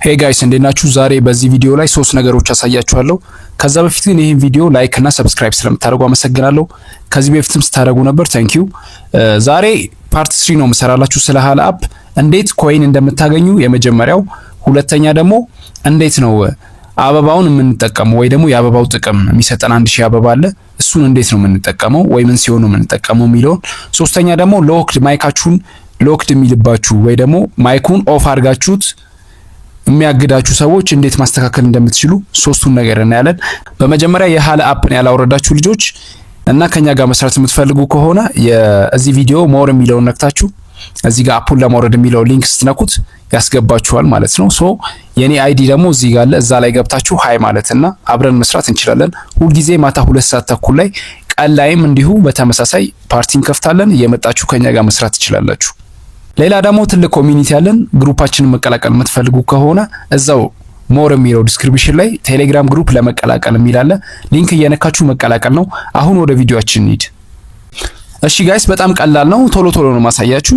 ሄይ ጋይስ እንዴት ናችሁ? ዛሬ በዚህ ቪዲዮ ላይ ሶስት ነገሮች አሳያችኋለሁ። ከዛ በፊት ግን ይሄን ቪዲዮ ላይክ እና ሰብስክራይብ ስለምታደርጉ አመሰግናለሁ። ከዚህ በፊትም ስታደርጉ ነበር፣ ታንክ ዩ። ዛሬ ፓርት 3 ነው የምሰራላችሁ ስለ ሀላ አፕ እንዴት ኮይን እንደምታገኙ የመጀመሪያው፣ ሁለተኛ ደግሞ እንዴት ነው አበባውን የምንጠቀመው ወይ ደግሞ የአበባው ጥቅም የሚሰጠን 1000 አበባ አለ እሱን እንዴት ነው የምንጠቀመው ወይ ምን ሲሆን ነው የምንጠቀመው የሚለውን፣ ሶስተኛ ደግሞ ሎክድ ማይካችሁን ሎክድ የሚልባችሁ ወይ ደግሞ ማይኩን ኦፍ አድርጋችሁት የሚያግዳችሁ ሰዎች እንዴት ማስተካከል እንደምትችሉ ሶስቱን ነገር እናያለን። በመጀመሪያ የሀላ አፕን ያላወረዳችሁ ልጆች እና ከኛ ጋር መስራት የምትፈልጉ ከሆነ የዚህ ቪዲዮ ሞር የሚለውን ነክታችሁ እዚህ ጋር አፑን ለማውረድ የሚለው ሊንክ ስትነኩት ያስገባችኋል ማለት ነው። ሶ የኔ አይዲ ደግሞ እዚህ ጋር አለ። እዛ ላይ ገብታችሁ ሃይ ማለትና አብረን መስራት እንችላለን። ሁልጊዜ ማታ 2 ሰዓት ተኩል ላይ፣ ቀን ላይም እንዲሁ በተመሳሳይ ፓርቲ እንከፍታለን። እየመጣችሁ ከኛ ጋር መስራት ትችላላችሁ። ሌላ ደግሞ ትልቅ ኮሚኒቲ ያለን፣ ግሩፓችንን መቀላቀል የምትፈልጉ ከሆነ እዛው ሞር የሚለው ዲስክሪፕሽን ላይ ቴሌግራም ግሩፕ ለመቀላቀል የሚላለ ሊንክ እየነካችሁ መቀላቀል ነው። አሁን ወደ ቪዲዮአችን እንሂድ። እሺ ጋይስ በጣም ቀላል ነው። ቶሎ ቶሎ ነው ማሳያችሁ።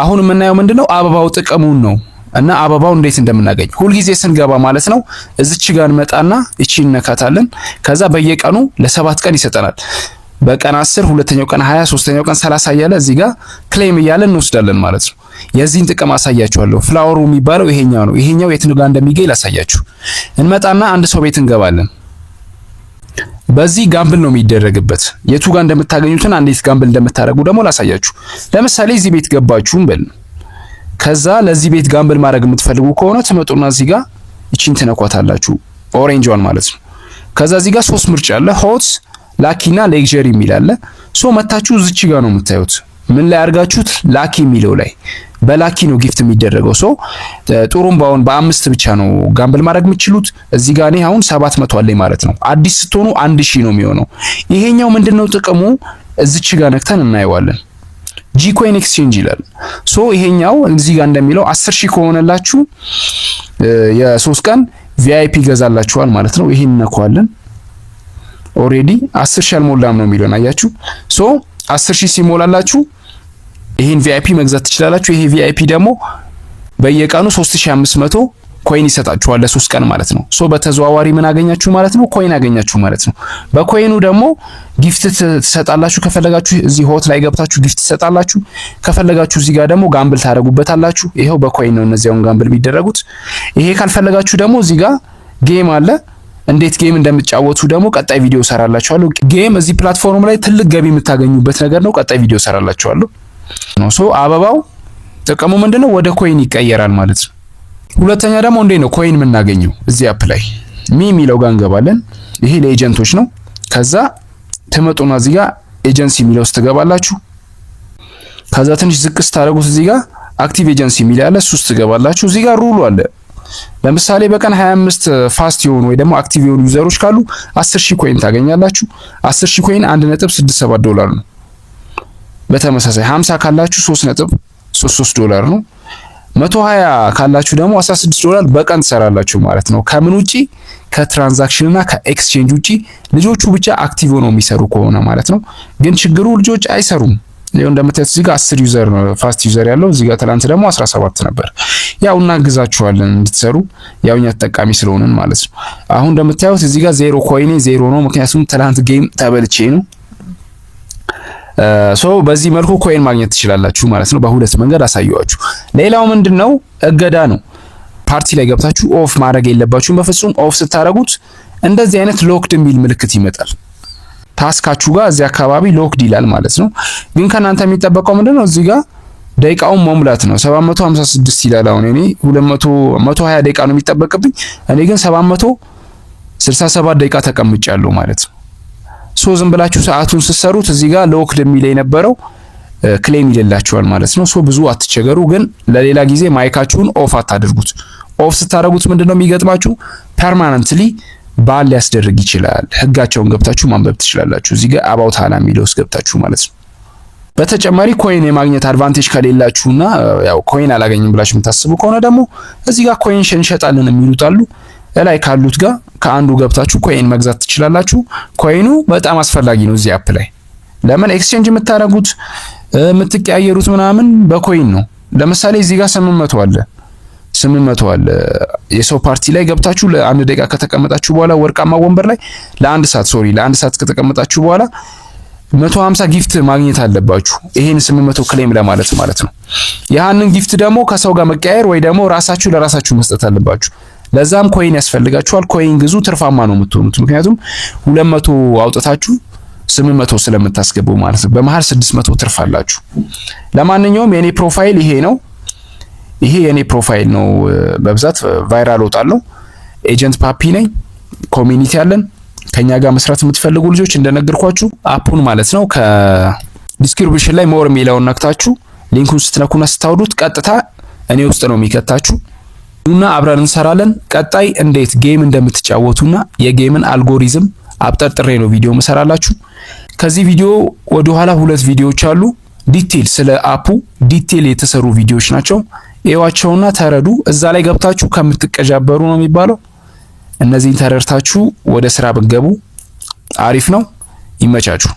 አሁን የምናየው ምንድነው አበባው ጥቅሙን ነው እና አበባው እንዴት እንደምናገኝ ሁልጊዜ ስንገባ ማለት ነው እዚች ጋር እንመጣና እቺ እንነካታለን። ከዛ በየቀኑ ለ7 ቀን ይሰጠናል። በቀን 10፣ ሁለተኛው ቀን 20፣ ሶስተኛው ቀን 30 እያለ እዚህ ጋር ክሌም እያለን እንወስዳለን ማለት ነው። የዚህን ጥቅም አሳያችኋለሁ። ፍላወሩ የሚባለው ይሄኛው ነው። ይሄኛው የት ጋር እንደሚገኝ ላሳያችሁ። እንመጣና አንድ ሰው ቤት እንገባለን። በዚህ ጋምብል ነው የሚደረግበት። የቱ ጋር እንደምታገኙትና እንዴት ጋምብል እንደምታደርጉ ደግሞ ላሳያችሁ። ለምሳሌ እዚህ ቤት ገባችሁ እንበል። ከዛ ለዚህ ቤት ጋምብል ማድረግ የምትፈልጉ ከሆነ ትመጡና እዚህ ጋር እቺን ትነኳታላችሁ፣ ኦሬንጅዋን ማለት ነው። ከዛ እዚህ ጋር 3 ምርጫ አለ፣ ሆት፣ ላኪና ሌክዠሪ የሚል አለ። ሶ መታችሁ እዚች ጋር ነው የምታዩት። ምን ላይ አድርጋችሁት? ላኪ የሚለው ላይ በላኪ ነው ጊፍት የሚደረገው። ሶ ጥሩምባውን በ5 ብቻ ነው ጋምብል ማድረግ የምትችሉት። እዚህ ጋር እኔ አሁን 700 አለኝ ማለት ነው። አዲስ ስትሆኑ 1000 ነው የሚሆነው። ይሄኛው ምንድነው ጥቅሙ? እዚች ጋር ነክተን እናየዋለን። ጂ ኮይን ኤክስቼንጅ ይላል። ሶ ይሄኛው እዚህ ጋር እንደሚለው 10000 ከሆነላችሁ የ3 ቀን ቪአይፒ ገዛላችኋል ማለት ነው። ይሄን እንነካዋለን። ኦሬዲ 10000 አልሞላም ነው የሚለው አያችሁ። ሶ 10000 ሲሞላላችሁ ይሄን ቪአይፒ መግዛት ትችላላችሁ። ይሄ ቪአይፒ ደግሞ በየቀኑ 3500 ኮይን ይሰጣችኋል ለ3 ቀን ማለት ነው። ሶ በተዘዋዋሪ ምን አገኛችሁ ማለት ነው? ኮይን አገኛችሁ ማለት ነው። በኮይኑ ደግሞ ጊፍት ትሰጣላችሁ። ከፈለጋችሁ እዚህ ሆት ላይ ገብታችሁ ጊፍት ትሰጣላችሁ። ከፈለጋችሁ እዚህ ጋር ደግሞ ጋምብል ታደርጉበታላችሁ። ይሄው በኮይን ነው እነዚያውን ጋምብል የሚደረጉት። ይሄ ካልፈለጋችሁ ደግሞ እዚህ ጋር ጌም አለ። እንዴት ጌም እንደምትጫወቱ ደግሞ ቀጣይ ቪዲዮ ሰራላችኋለሁ። ጌም እዚህ ፕላትፎርም ላይ ትልቅ ገቢ የምታገኙበት ነገር ነው። ቀጣይ ቪዲዮ ሰራላችኋለሁ። ሶ አበባው ጥቅሙ ምንድነው? ወደ ኮይን ይቀየራል ማለት ነው። ሁለተኛ ደግሞ እንዴት ነው ኮይን የምናገኘው? እዚህ አፕ ላይ የሚለው ጋር እንገባለን። ይሄ ለኤጀንቶች ነው። ከዛ ትመጡና እዚህ ጋር ኤጀንሲ የሚለው ውስጥ ትገባላችሁ። ከዛ ትንሽ ዝቅ ስታደርጉት እዚህ ጋር አክቲቭ ኤጀንሲ የሚል ያለ እሱ ውስጥ ትገባላችሁ። እዚህ ጋር ሩሉ አለ። ለምሳሌ በቀን 25 ፋስት የሆኑ ወይ ደግሞ አክቲቭ የሆኑ ዩዘሮች ካሉ 10000 ኮይን ታገኛላችሁ። 10000 ኮይን $1.67 ነው። በተመሳሳይ 50 ካላችሁ $3.33 ነው። 120 ካላችሁ ደግሞ $16 በቀን ትሰራላችሁ ማለት ነው። ከምን ውጪ? ከትራንዛክሽን እና ከኤክስቼንጅ ውጪ። ልጆቹ ብቻ አክቲቭ ሆነው የሚሰሩ ከሆነ ማለት ነው። ግን ችግሩ ልጆች አይሰሩም። ይሄው እንደምታዩት እዚህ ጋር 10 ዩዘር ነው ፋስት ዩዘር ያለው። እዚህ ጋር ትላንት ደግሞ 17 ነበር። ያው እናግዛችኋለን እንድትሰሩ ያው እኛ ተጠቃሚ ስለሆነን ማለት ነው። አሁን እንደምታዩት እዚህ ጋር 0 ኮይኔ 0 ነው፣ ምክንያቱም ትላንት ጌም ተበልቼ ነው። ሶ በዚህ መልኩ ኮይን ማግኘት ትችላላችሁ ማለት ነው። በሁለት መንገድ አሳየዋችሁ። ሌላው ምንድነው? እገዳ ነው። ፓርቲ ላይ ገብታችሁ ኦፍ ማድረግ የለባችሁም በፍጹም። ኦፍ ስታረጉት እንደዚህ አይነት ሎክድ የሚል ምልክት ይመጣል። ታስካችሁ ጋር እዚህ አካባቢ ሎክድ ይላል ማለት ነው። ግን ከናንተ የሚጠበቀው ምንድነው? እዚህ ጋር ደቂቃውን መሙላት ነው። 756 ይላል። አሁን እኔ 120 ደቂቃ ነው የሚጠበቅብኝ። እኔ ግን 767 ደቂቃ ተቀምጫለሁ ማለት ነው። ሶ ዝም ብላችሁ ሰዓቱን ስትሰሩት እዚህ ጋር ሎክድ የሚል የነበረው ክሌም ይልላችኋል ማለት ነው። ሶ ብዙ አትቸገሩ። ግን ለሌላ ጊዜ ማይካችሁን ኦፍ አታድርጉት። ኦፍ ስታደርጉት ምንድነው የሚገጥማችሁ? ፐርማነንትሊ ባል ሊያስደርግ ይችላል። ህጋቸውን ገብታችሁ ማንበብ ትችላላችሁ። እዚህ ጋር አባውት ሀላ የሚለው ውስጥ ገብታችሁ ማለት ነው። በተጨማሪ ኮይን የማግኘት አድቫንቴጅ ከሌላችሁና ያው ኮይን አላገኝም ብላችሁ የምታስቡ ከሆነ ደግሞ እዚህ ጋር ኮይን እንሸጣለን የሚሉት አሉ። ላይ ካሉት ጋር ከአንዱ ገብታችሁ ኮይን መግዛት ትችላላችሁ። ኮይኑ በጣም አስፈላጊ ነው እዚህ አፕ ላይ። ለምን ኤክስቼንጅ የምታደርጉት የምትቀያየሩት ምናምን በኮይን ነው። ለምሳሌ እዚህ ጋር 800 አለ 800 አለ። የሰው ፓርቲ ላይ ገብታችሁ ለአንድ ደቂቃ ከተቀመጣችሁ በኋላ ወርቃማ ወንበር ላይ ለአንድ ሰዓት ከተቀመጣችሁ በኋላ 150 ጊፍት ማግኘት አለባችሁ። ይሄን 800 ክሌም ለማለት ማለት ነው። ያንን ጊፍት ደግሞ ከሰው ጋር መቀያየር ወይ ደግሞ ራሳችሁ ለራሳችሁ መስጠት አለባችሁ። ለዛም ኮይን ያስፈልጋችኋል። ኮይን ግዙ፣ ትርፋማ ነው የምትሆኑት። ምክንያቱም 200 አውጥታችሁ 800 ስለምታስገቡ ማለት ነው። በመሃል 600 ትርፍ አላችሁ። ለማንኛውም የኔ ፕሮፋይል ይሄ ነው። ይሄ የኔ ፕሮፋይል ነው። በብዛት ቫይራል ወጣለሁ። ኤጀንት ፓፒ ነኝ። ኮሚኒቲ አለን። ከኛ ጋር መስራት የምትፈልጉ ልጆች እንደነገርኳችሁ አፑን ማለት ነው ከዲስክሪፕሽን ላይ ሞር የሚለውን ነክታችሁ ሊንኩን ስትነኩና ስታወዱት ቀጥታ እኔ ውስጥ ነው የሚከታችሁ እና አብረን እንሰራለን። ቀጣይ እንዴት ጌም እንደምትጫወቱና የጌምን አልጎሪዝም አብጠርጥሬ ነው ቪዲዮ መሰራላችሁ። ከዚህ ቪዲዮ ወደ ኋላ 2 ቪዲዮዎች አሉ። ዲቴል ስለ አፑ ዲቴል የተሰሩ ቪዲዮዎች ናቸው። ኤዋቸውና ተረዱ። እዛ ላይ ገብታችሁ ከምትቀጃበሩ ነው የሚባለው። እነዚህን ተረድታችሁ ወደ ስራ ብትገቡ አሪፍ ነው። ይመቻችሁ።